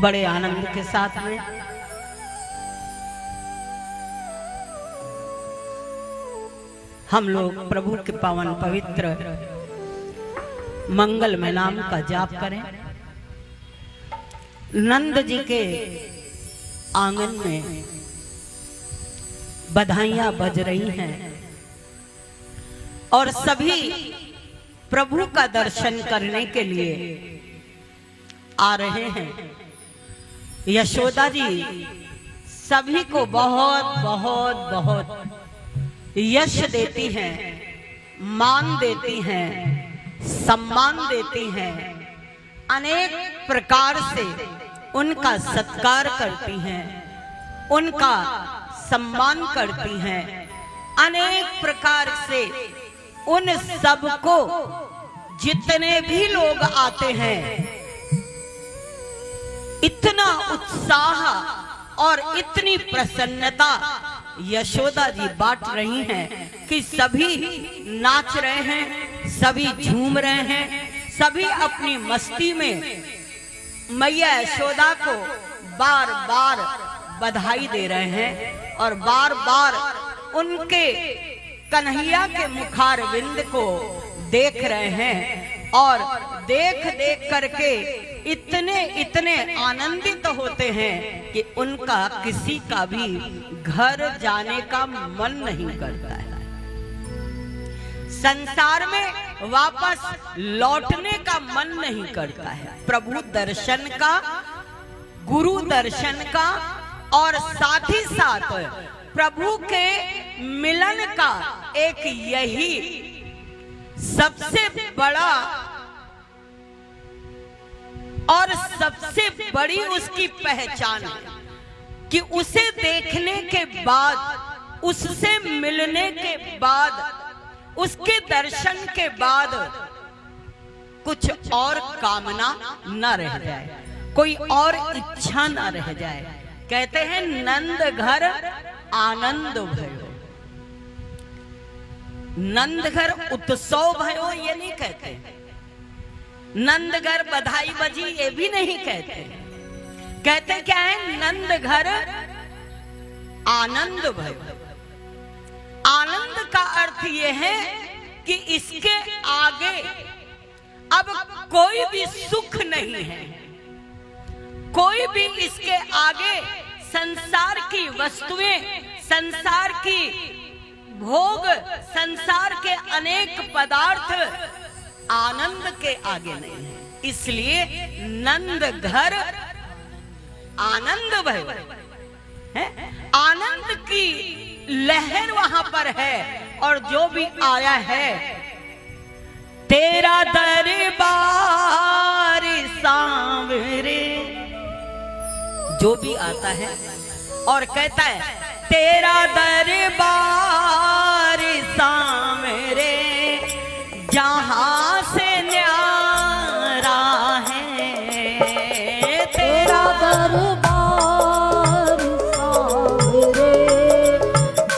बड़े आनंद के साथ में हम लोग प्रभु के पावन पवित्र मंगलमय नाम का जाप करें। नंद जी के आंगन में बधाइयां बज रही हैं और सभी प्रभु का दर्शन करने के लिए आ रहे हैं। यशोदा जी सभी को बहुत बहुत बहुत यश देती हैं, मान देती हैं, सम्मान देती हैं, अनेक प्रकार से उनका सत्कार करती हैं, उनका सम्मान करती हैं, अनेक प्रकार से उन सबको जितने भी लोग आते हैं इतना उत्साह और इतनी प्रसन्नता यशोदा जी बांट रही हैं कि सभी नाच रहे हैं, सभी झूम रहे हैं, सभी अपनी मस्ती में मैया यशोदा को बार बार बधाई दे रहे हैं और बार बार उनके कन्हैया के मुखारविंद को देख रहे हैं और देख देख करके इतने आनंदित होते हैं कि उनका किसी का भी घर जाने का मन नहीं करता है, संसार में वापस लौटने का मन नहीं करता है। प्रभु दर्शन का, गुरु दर्शन का और साथ ही साथ प्रभु के मिलन का एक यही सबसे बड़ा और सबसे बड़ी उसकी पहचान है कि उसे देखने के बाद, उससे मिलने के बाद, उसके दर्शन के बाद कुछ और कामना न रह जाए, कोई और इच्छा न रह जाए। कहते हैं नंद घर आनंद भयो, नंद घर उत्सव भयो ये नहीं कहते, नंद घर बधाई बजी ये भी नहीं कहते। कहते क्या है? नंद घर आनंद भयो। आनंद का अर्थ ये है कि इसके आगे अब कोई भी सुख नहीं है, कोई भी इसके आगे संसार की वस्तुएं, संसार की भोग, संसार के अनेक पदार्थ आनंद के आगे नहीं है। इसलिए नंद घर आनंद भयो है, आनंद की लहर वहां पर है। और जो भी आया है तेरा दरबार सांवरे, जो भी आता है और कहता है तेरा दरबार सांवरे, जहां से न्यारा है तेरा दरबार सांवरे,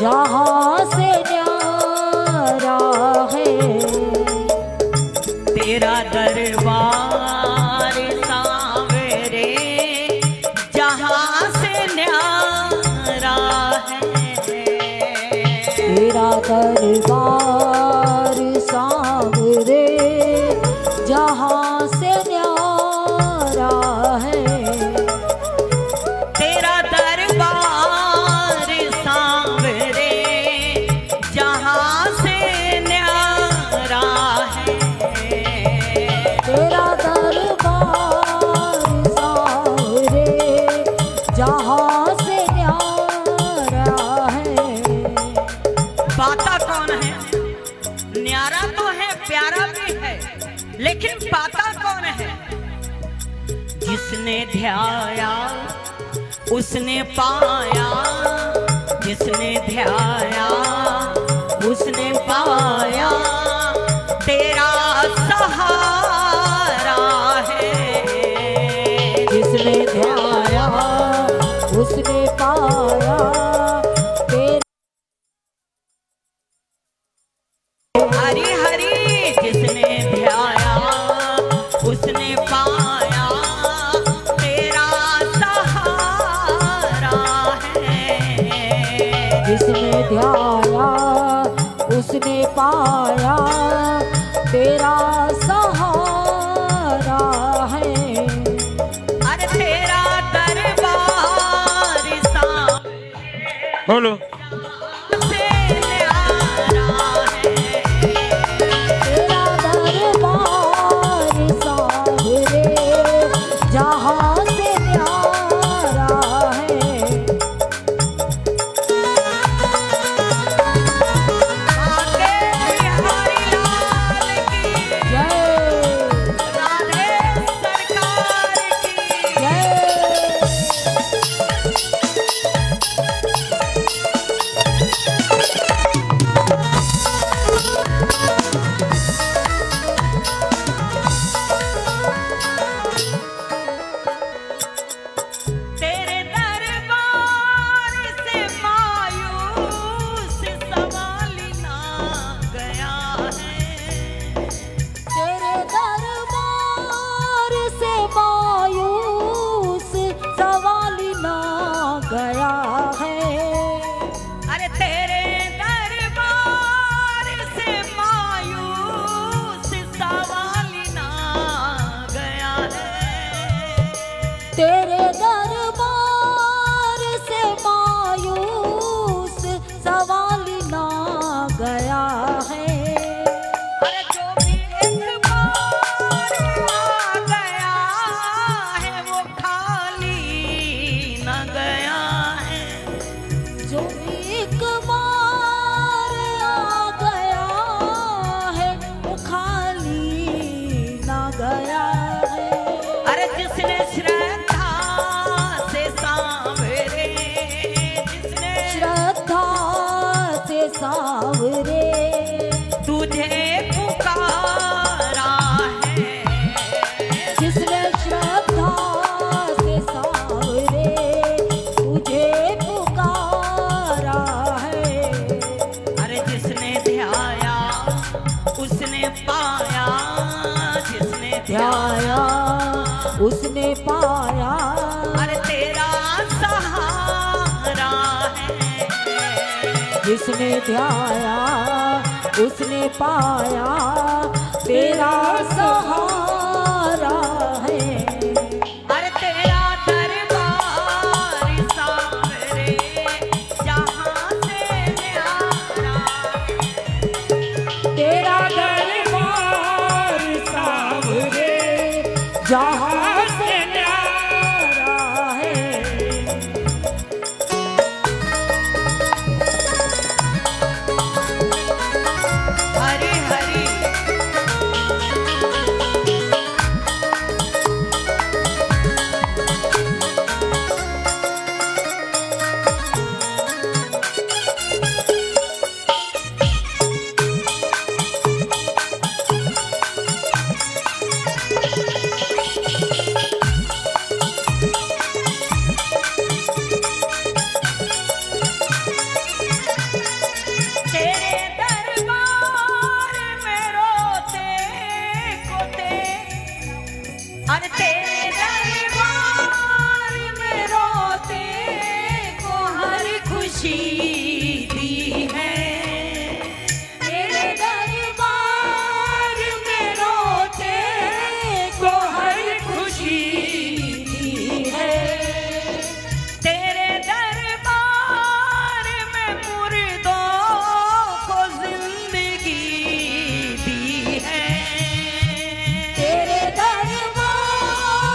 जहां से न्यारा है तेरा दरबार सांवरे, जहां से न्यारा है तेरा दरबार सांवरे, जहां से न्यारा है तेरा दरबार सांवरे, जहां से न्यारा है तेरा दरबार सांवरे, जहां से न्यारा है। पाता कौन है? न्यारा तो है, प्यारा भी है, लेकिन पाता कौन है? जिसने ध्याया उसने पाया, जिसने ध्याया उसने पाया, तेरा सहारा है। जिसने ध्याया उसने पाया, हरि हरि जिसने ध्याया उसने पाया, तेरा ध्याया उसने पाया तेरा सहारा है। अरे तेरा दरबार बोलो से न्यारा है। तेरा दरबार सावरे जहाँ से न्यारा है। आगे बिहारी लाल की जय राधे सरकार की जय। तेरे दरबार से मायूस सवाल ना गया है। तेरे दरबार से मायूस सवाल ना गया है। अरे तेरे दरबार से मायूस सवाल ना गया है। तेरे दरबार से मायूस सवाल ना गया है। अरे जो भी एक बार आ गया है वो खाली न गया है। जो एक बार आ गया है वो खाली ना गया है। अरे जिसने श्रद्धा से सांवरे, जिसने श्रद्धा से सावरे तुझे पुकारा है। जिसने श्रद्धा से सावरे तुझे पुकारा है। अरे जिसने ध्याया उसने पाया, जिसने ध्याया उसने पाया अरे तेरा सहारा है। जिसने ध्याया उसने पाया तेरा सहारा है। अरे तेरा दरबार सांवरे जहाँ से न्यारा है। तेरा दरबार सावरे जहाँ से न्यारा है। हरि हरि तेरे दरबार में रोते कोते, अरे तेरे दरबार में रोते को हर खुशी दी है। तेरे दरबार में रोते को हर खुशी दी है। तेरे दरबार में मुर्दों को जिंदगी दी है। तेरे दरबार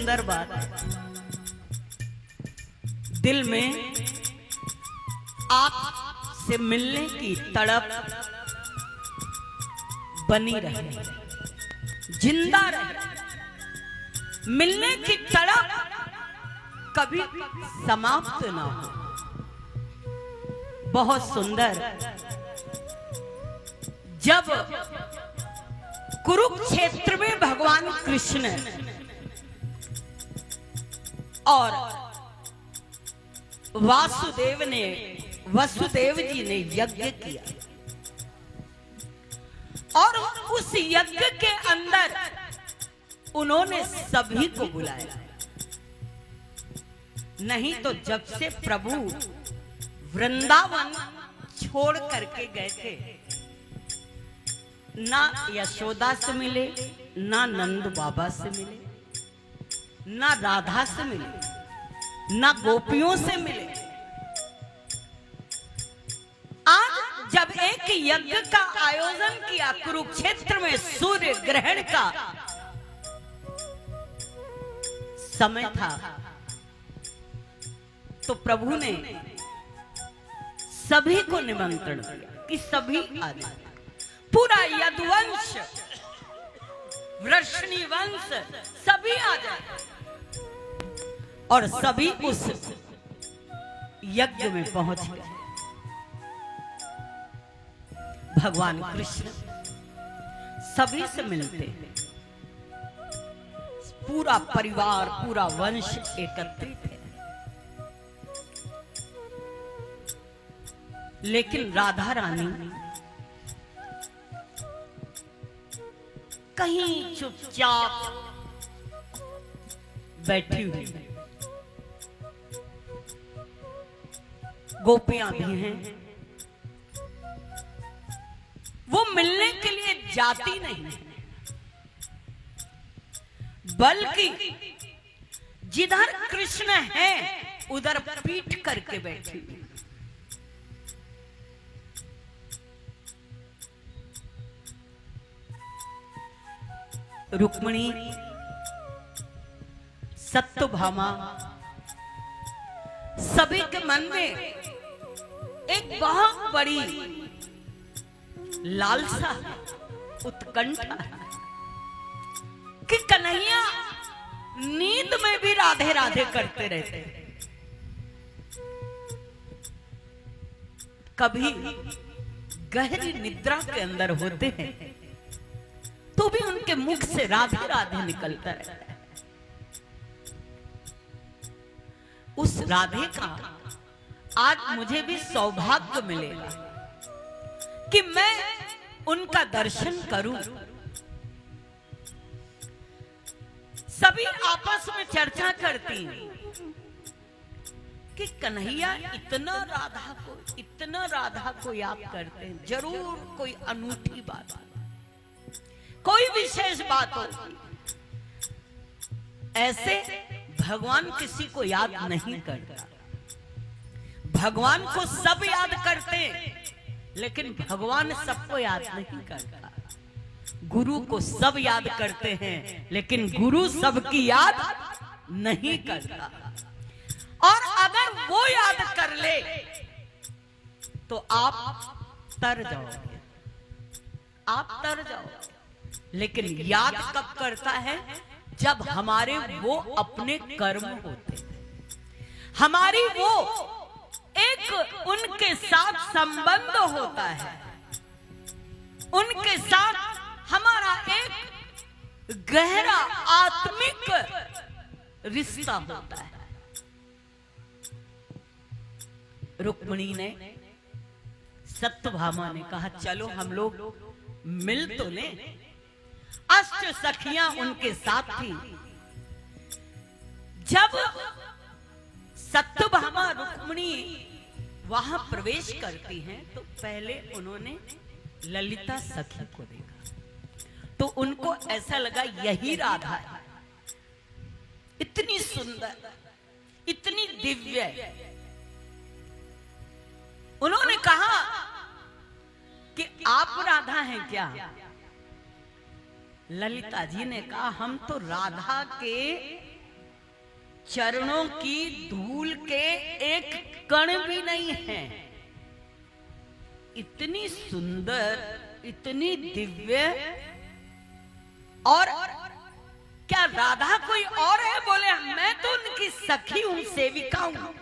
सुंदर बात है, दिल में आपसे मिलने की तड़प बनी रहे, जिंदा रहे, मिलने की तड़प कभी समाप्त ना हो। बहुत सुंदर। जब कुरुक्षेत्र में भगवान कृष्ण और वसुदेव जी ने यज्ञ किया और उस यज्ञ के अंदर उन्होंने सभी को बुलाया। नहीं तो जब से प्रभु वृंदावन छोड़ करके गए थे, ना यशोदा से मिले, ना नंद बाबा से मिले, ना राधा से मिले, ना गोपियों से मिले। आज जब एक यज्ञ का आयोजन किया कुरुक्षेत्र में, सूर्य ग्रहण का समय था, तो प्रभु ने सभी को निमंत्रण दिया कि सभी आ जाए। पूरा यदुवंश, वृषणी वंश सभी आ जाए और सभी उस यज्ञ में पहुंच गए। भगवान कृष्ण सभी से मिलते हैं, पूरा परिवार, पूरा वंश एकत्रित है। लेकिन राधा रानी कहीं चुपचाप बैठी हुई। गोपियां भी हैं, वो मिलने के लिए जाती नहीं है, बल्कि जिधर कृष्ण है उधर पीठ करके बैठी हुई। रुक्मिणी, सत्यभामा, सभी के मन में एक बहुत बड़ी लालसा, उत्कंठा है कि कन्हैया नींद में भी राधे राधे करते रहते हैं। कभी गहरी निद्रा के अंदर होते हैं तो भी उनके मुख से राधे राधे निकलता रहता है। उस राधे का आज मुझे भी सौभाग्य मिलेगा कि मैं उनका दर्शन करूं। सभी आपस में चर्चा करती कि कन्हैया इतना राधा को याद करते हैं, जरूर कोई अनूठी बात, कोई विशेष बात होगी। ऐसे भगवान किसी को याद नहीं करता। भगवान को सब याद करते हैं, लेकिन भगवान सबको याद नहीं करता। गुरु को सब याद करते हैं, लेकिन गुरु सबकी याद नहीं करता। और अगर वो याद कर ले तो आप तर जाओगे, आप तर जाओगे। लेकिन याद कब करता है? जब हमारे वो अपने कर्म होते हैं, हमारी वो एक उनके साथ संबंध होता है, उनके साथ हमारा एक गहरा आत्मिक रिश्ता होता है। रुक्मिणी ने, सत्यभामा ने कहा चलो हम लोग मिल तो लें। अष्ट सखियां उनके साथ थी। जब सत्यभामा रुक्मिणी वहां प्रवेश करती हैं तो पहले उन्होंने ललिता सखी को देखा तो उनको ऐसा लगा यही राधा है, इतनी सुंदर, इतनी दिव्य। उन्होंने कहा कि आप राधा हैं क्या? ललिता जी ने कहा हम तो राधा के चरणों की धूल के एक कण भी नहीं है। इतनी सुंदर, इतनी दिव्य। और क्या राधा कोई और है? बोले मैं तो उनकी सखी हूं, सेविका हूं।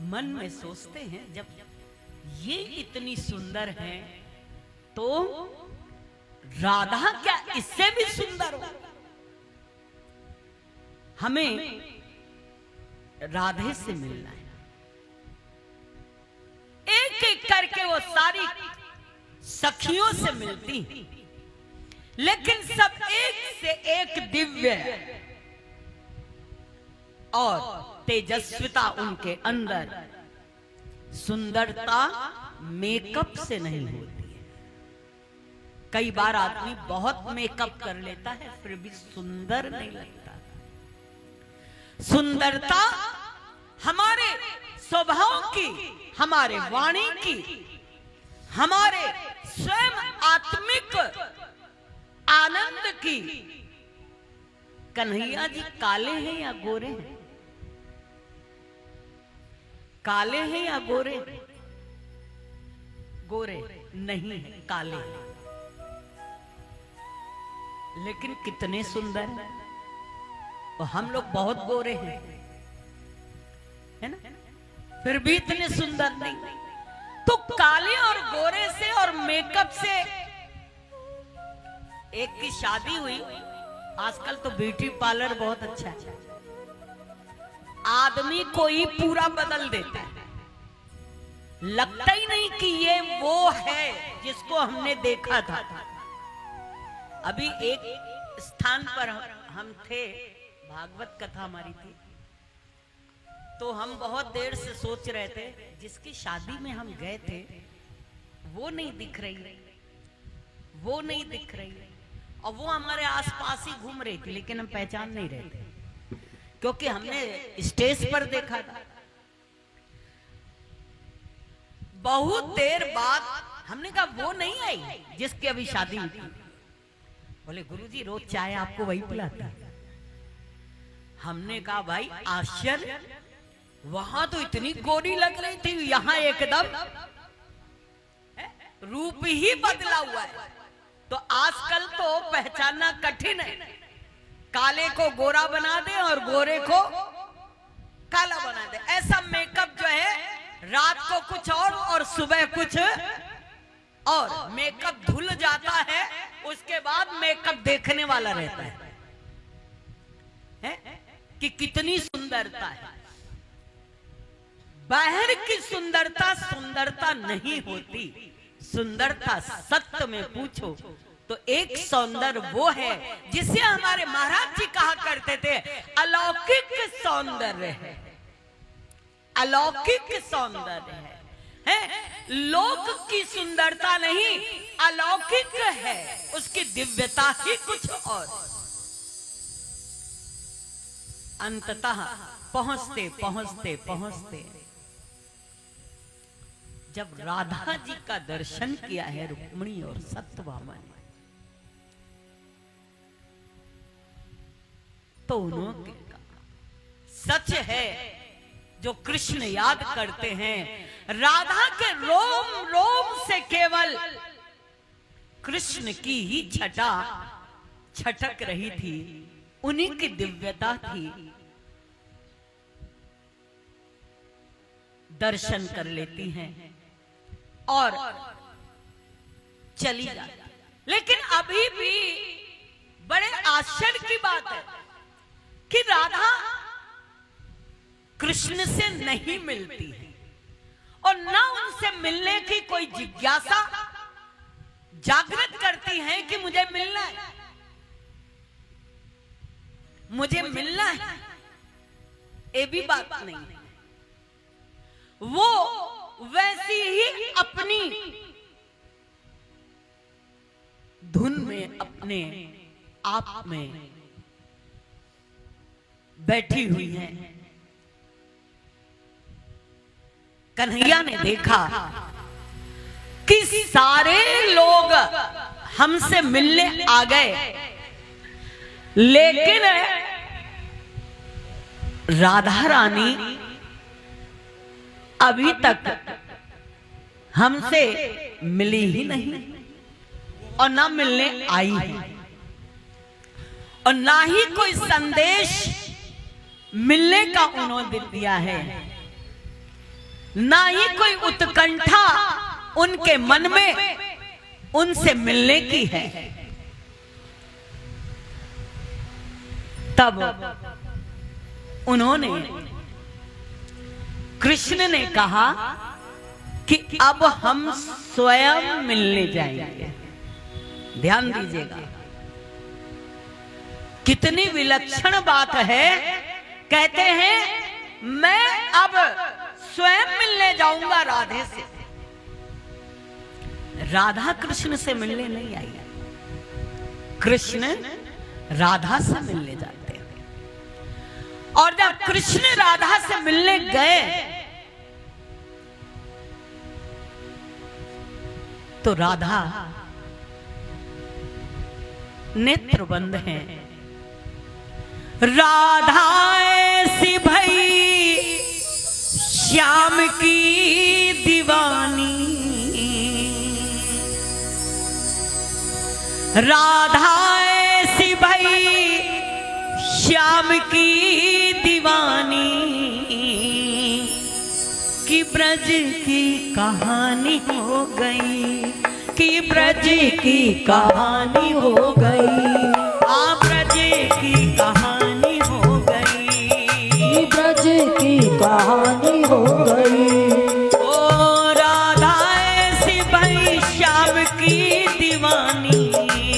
मन में सोचते हैं जब ये इतनी सुंदर है तो राधा क्या इससे भी सुंदर हो? हमें राधे से मिलना है। एक एक करके वो सारी सखियों से मिलती, लेकिन सब एक से एक दिव्य और तेजस्विता उनके अंदर। सुंदरता मेकअप से नहीं होती है। कई बार आदमी बहुत मेकअप कर लेता है फिर भी सुंदर नहीं लगता। सुंदरता हमारे स्वभाव की, हमारे वाणी की, हमारे स्वयं आत्मिक आनंद की। कन्हैया जी काले हैं या गोरे हैं? काले हैं या गोरे? गोरे नहीं है, काले हैं। लेकिन कितने सुंदर हैं। और हम लोग बहुत गोरे हैं, है ना? फिर भी इतने सुंदर नहीं। तो काले और गोरे से और मेकअप से। एक की शादी हुई, आजकल तो ब्यूटी पार्लर बहुत अच्छा है, आदमी को ही पूरा बदल देता है। लगता ही नहीं कि ये वो है जिसको हमने देखा था। अभी एक स्थान पर हम थे, भागवत कथा हमारी थी, तो हम बहुत देर से सोच रहे थे जिसकी शादी में हम गए थे वो नहीं दिख रही, वो नहीं दिख रही। और वो हमारे आसपास ही घूम रही थी, लेकिन हम पहचान नहीं रहे थे क्योंकि हमने स्टेज पर देखा था। बहुत देर बाद हमने कहा वो नहीं आई जिसकी अभी शादी हुई थी। बोले गुरुजी रोज चाय आपको वही पिलाती है। हमने कहा भाई आश्चर्य, वहां तो इतनी गोरी लग रही थी, यहाँ एकदम रूप ही बदला हुआ है। तो आजकल तो पहचानना कठिन है। काले को गोरा बना दे और गोरे को काला बना दे। ऐसा मेकअप जो है रात को कुछ और सुबह कुछ और। मेकअप धुल जाता है, उसके बाद मेकअप देखने वाला रहता है कि कितनी सुंदरता है। बाहर की सुंदरता सुंदरता नहीं होती। सुंदरता सत्य में पूछो तो एक सौंदर्य वो है जिसे हमारे महाराज जी कहा करते थे अलौकिक सौंदर्य है। अलौकिक सौंदर्य है, लोक की सुंदरता नहीं, अलौकिक है। उसकी दिव्यता ही कुछ और। अंततः पहुंचते पहुंचते पहुंचते जब राधा जी का दर्शन किया है रुक्मिणी और सत्यभामा ने, तो उन्होंने कहा सच है जो कृष्ण याद करते हैं, राधा के रोम रोम से केवल कृष्ण की ही छटा छटक रही थी, उन्हीं की दिव्यता थी। दर्शन कर लेती हैं और चली जाती। लेकिन अभी भी बड़े आश्चर्य की बात है कि राधा कृष्ण से नहीं मिलती है और न उनसे मिलने की कोई जिज्ञासा जागृत करती है कि मुझे मिलना है, मुझे मिलना है। ये भी बात नहीं है। वो वैसी ही अपनी धुन में अपने आप में बैठी हुई हैं। कन्हैया ने देखा कि सारे लोग हमसे मिलने आ गए, लेकिन राधा रानी अभी तक हमसे मिली ही नहीं और ना मिलने आई है, और ना ही कोई संदेश मिलने का उन्होंने दिया है, ना ही कोई उत्कंठा उनके मन में उनसे मिलने की है। तब उन्होंने, कृष्ण ने कहा कि अब हम स्वयं मिलने जाएंगे। ध्यान दीजिएगा, कितनी विलक्षण बात है। कहते हैं मैं अब स्वयं मिलने जाऊंगा राधे से। राधा कृष्ण से मिलने नहीं आई, कृष्ण राधा से मिलने जाते हैं। और जब कृष्ण राधा से मिलने गए तो राधा नेत्र बंद हैं। राधा ऐसी भई श्याम की दीवानी, राधा ऐसी भई श्याम की दीवानी, कि ब्रज की कहानी हो गई, कि ब्रज की कहानी हो गई, ब्रज की कहानी हो गई, ब्रज की कहानी हो गई। ओ राधा ऐसी भई श्याम की दीवानी,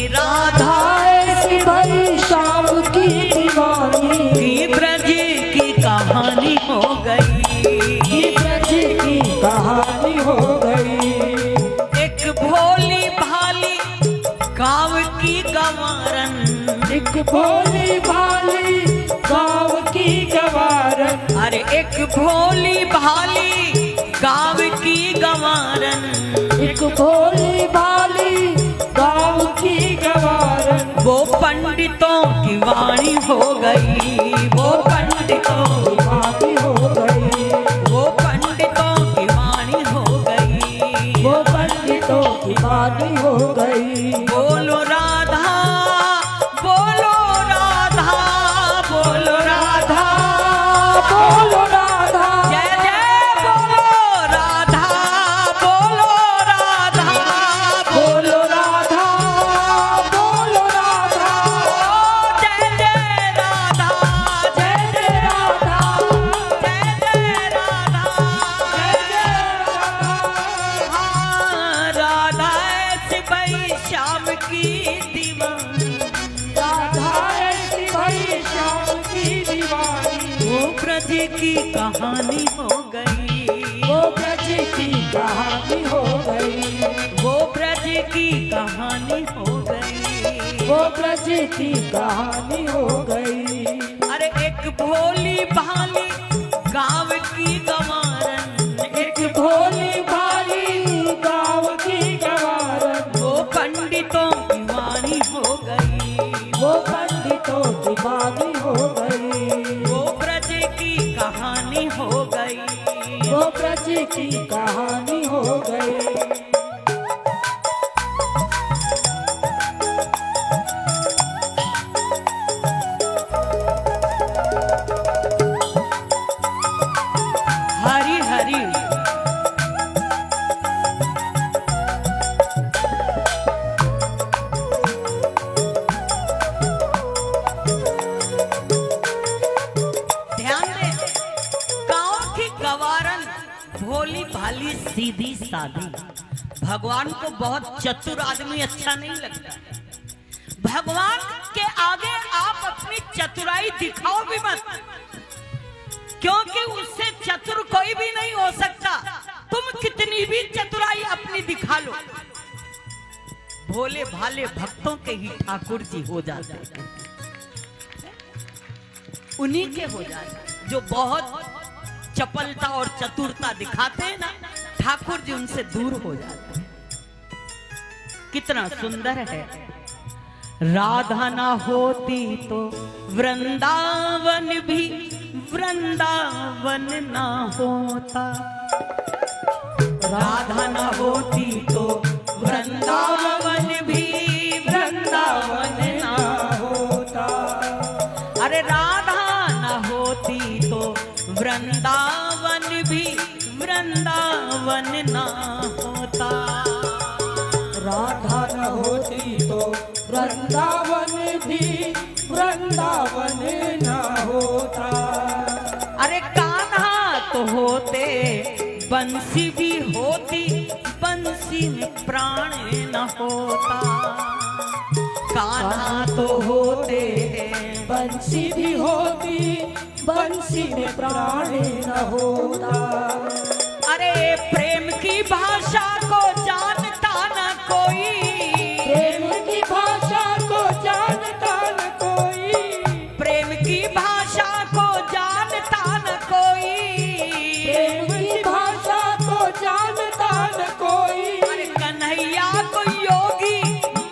राधा ऐसी भई श्याम की दीवानी, कि ब्रज की कहानी हो गई, कि ब्रज की कहानी हो गई। एक भोली भाली गाँव की गवारन, एक भोली भाली गाँव की गवारन, अरे एक भोली भाली गाँव की गवारन, एक भोली भाली गाँव की गवारन, वो पंडितों की वाणी हो गई, वो पंडितों की वाणी हो गई, वो पंडितों की वाणी हो गई, वो पंडितों की वाणी हो गई। बोलो राधा, बोलो राधा, बोलो राधा, बोलो राधा, जय जय बोलो राधा, बोलो राधा, बोलो राधा, बोलो राधा, जय जय राधा, जय जय राधा, जय जय राधा, जय जय राधा। हाँ, राधा ऐसी भई श्याम की दीवानी, राधा ऐसी भई श्याम की दीवानी, वो ब्रज की कहानी हो गई, वो ब्रज की कहानी हो गई, वो ब्रज की कहानी हो गई। वो ब्रज की कहानी हो गई। अरे एक भोली भाली गाँव की गवारन, एक भोली भाली गाँव की गवारन, वो पंडितों की वाणी हो गई, वो पंडितों की वाणी हो गई, वो ब्रज की कहानी हो गई। वो ब्रज की कहानी हो गई। हरी हरी ध्यान दे, गाँव की गवारन भोली भाली सीधी सादी, भगवान को बहुत चतुर आदमी अच्छा नहीं लगता। भगवान के आगे आप अपनी चतुराई दिखाओ भी मत, क्योंकि उससे चतुर कोई भी नहीं हो सकता। तुम कितनी भी चतुराई अपनी दिखा लो, भोले भाले भक्तों के ही ठाकुर जी हो जाते हैं, उन्हीं के हो जाते हैं। जो बहुत चपलता और चतुरता दिखाते हैं ना, ठाकुर जी उनसे दूर हो जाते हैं। कितना सुंदर है, राधा ना होती तो वृंदावन भी वृंदावन ना होता। राधा न होती तो वृंदावन भी वृंदावन ना होता। अरे राधा न होती तो वृंदावन भी वृंदावन ना होता। राधा न होती तो वृंदावन भी वृंदावन न होता। अरे कान्हा तो होते बंसी भी होती, बंसी में प्राण न होता। कान्हा तो होते बंसी भी होती, बंसी में प्राण न होता। अरे प्रेम की भाषा को जानता न कोई, प्रेम की भाषा को जानता न कोई, प्रेम की भाषा को जानता न कोई, प्रेम की भाषा को जानता न कोई। अरे कन्हैया को योगी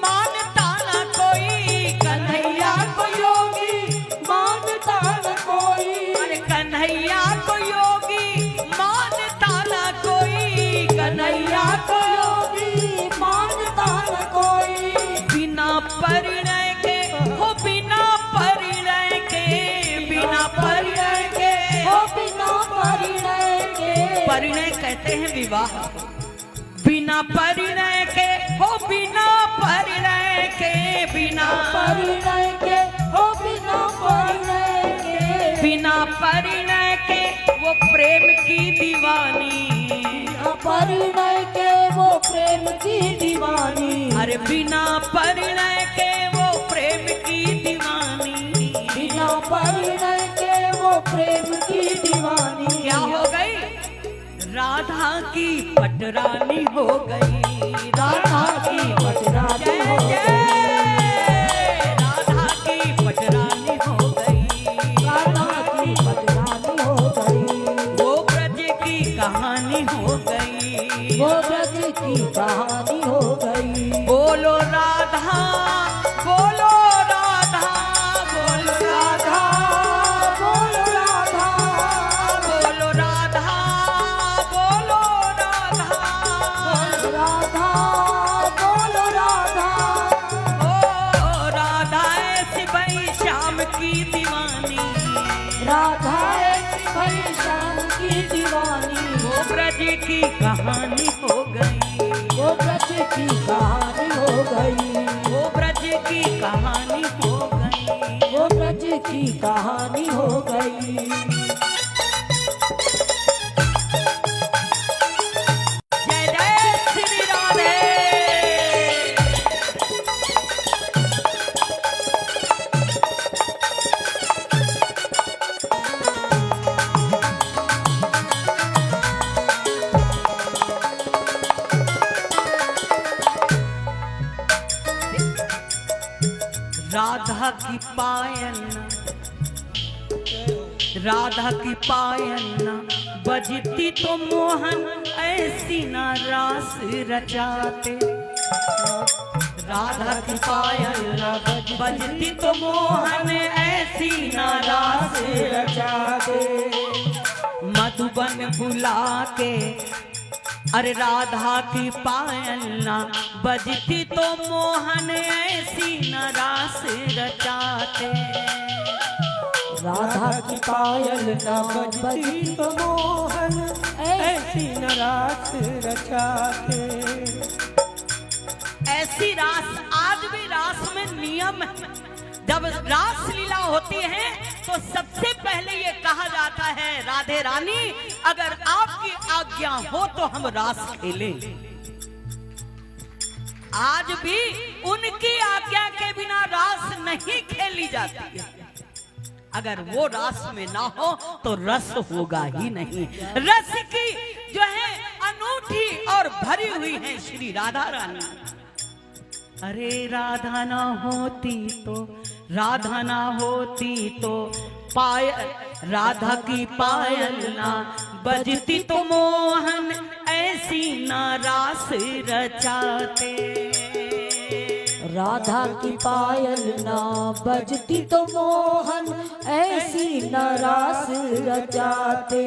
मानता न कोई, कन्हैया को योगी मानता न कोई, अरे कन्हैया को योगी मानता न कोई, कन्हैया को योगी मानता न कोई। बिना परिणय के हो, बिना परिणय के, बिना परिणय के हो, बिना परिणय के। परिणय कहते हैं विवाह को। बिना परिणय के हो, बिना परिणय के, बिना परिणय के हो, बिना परिणय के। बिना परिणय के वो प्रेम की दीवानी, परिणय के वो प्रेम की दीवानी। अरे बिना परिणय के वो प्रेम की दीवानी। बिना परिणय के वो प्रेम की दीवानी। क्या हो गई? राधा की पटरानी हो गई, राधा की पटरानी जय हो जय, गई, राधा की पटरानी हो गई, राधा की पटरानी हो गई। वो ब्रज की कहानी हो गई, वो ब्रज की कहानी हो गई। बोलो राधा, बोलो राधा, बोलो राधा, बोलो राधा, बोलो राधा, बोलो राधा, राधा बोलो राधा। ओ राधा ऐसी भाई श्याम की दीवानी, राधा एक भाई श्याम की दीवानी। वो ब्रज की कहानी हो गई, वो ब्रज की कहानी हो गई, वो ब्रज की कहानी हो गई। वो ब्रज की कहानी हो गई। जय जय श्री राधे। राधा की पायल, राधा की पायल बजती तो मोहन ऐसी ना रास रचाते। राधा की पायल बजती तो मोहन ऐसी ना रास रचाते। मधुबन बुला के, अरे राधा की पायल ना बजती तो मोहन ऐसी न रास रचाते। राधा की पायल न बजती तो मोहन ऐसी न रास रचाते। ऐसी रास, आज भी रास में नियम है। जब रास लीला होती है तो सबसे पहले ये कहा जाता है, राधे रानी अगर आपकी आज्ञा हो तो हम रास खेलें। आज भी उनकी आज्ञा के बिना रास नहीं खेली जाती है। अगर वो रास में ना हो तो रस होगा ही नहीं। रस की जो है अनूठी और भरी हुई है श्री राधा रानी। अरे राधा ना होती तो, राधा ना होती तो पायल, राधा की पायल ना बजती तो मोहन ऐसी ना रास रचाते। राधा की पायल ना बजती तो मोहन ऐसी न रास रचाते।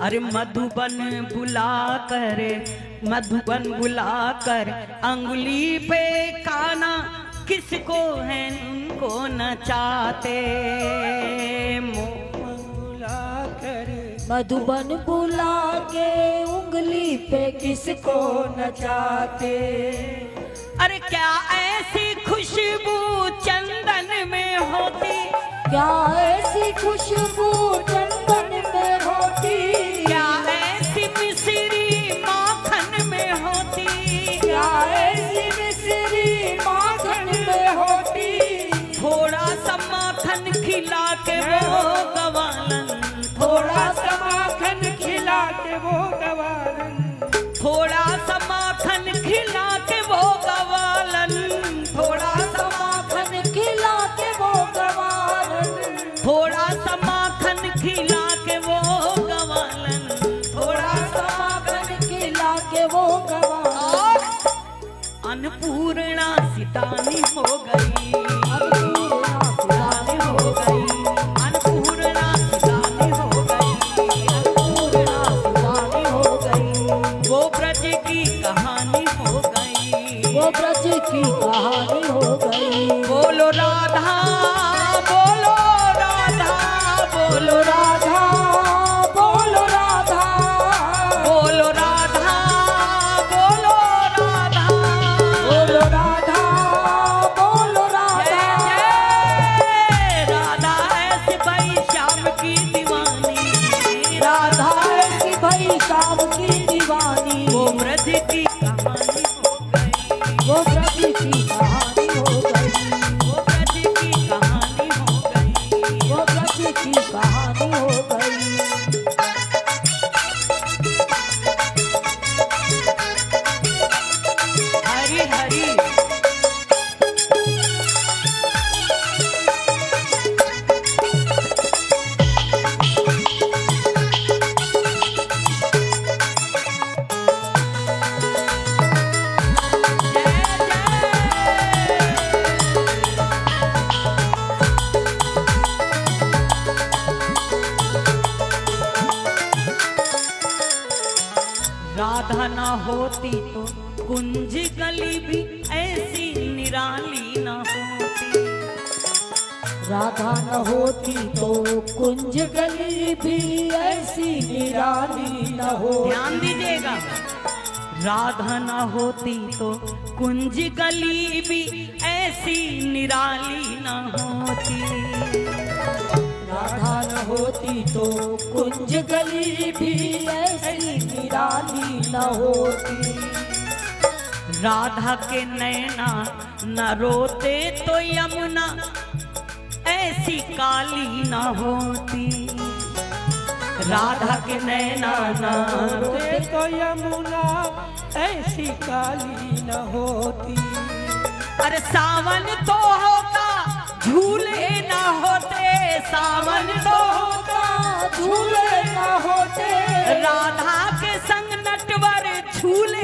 अरे मधुबन बुलाकर अंगुली पे काना किसको है उनको नचाते। मधुबन बुला के उंगली पे किसको नचाते। अरे क्या ऐसी खुशबू चंदन में होती, क्या ऐसी खुशबू चंदन में होती, क्या ऐसी मिश्री माखन में होती, क्या ऐसी मिश्री माखन में होती। थोड़ा सा माखन खिला के वो गवालन, थोड़ा सा माखन खिला के वो गवालन, थोड़ा सा माखन खिला के वो गवालन, थोड़ा सा माखन खिला के वो गवालन, थोड़ा सा माखन खिला के वो गवालन, थोड़ा सा माखन खिला के वो गवालन। अन्नपूर्णा सितानी हो गई, अन्नपूर्णा सितानी हो गई, अन्नपूर्णा सितानी हो गई, अन्नपूर्णा सितानी हो गई। वो ब्रज की कहानी हो गई, वो ब्रज की कहानी हो गई। बोलो राधा बोलो राधा बोलो राधा बोलो राधा, बोलो राधा बोलो राधा बोलो राधा, बोलो राधा। जय राधा ऐसी भाई श्याम की दीवानी, राधा ऐसी भाई शाम की दीवानी। वो ब्रज की कहानी हो गई, वो ब्रज की कहानी हो गई, वो ब्रज की कहानी हो गई। वो ब्रज की कहानी हो गई। हरी हरी राधा ना होती तो कुंज गली भी ऐसी निराली ना होती, राधा न होती तो कुंज गली भी ऐसी निराली न हो। ध्यान दीजिएगा, राधा ना होती तो कुंज गली भी ऐसी निराली ना होती, राधा न होती तो कुंज गली भी ऐसी निराली न होती। राधा के नैना न रोते तो यमुना ऐसी काली न होती, राधा के नैना न रोते तो यमुना ऐसी काली न होती। अरे सावन तो होता झूले न होते, सावन तो होता झूले न होते, राधा के संग नटवर झूले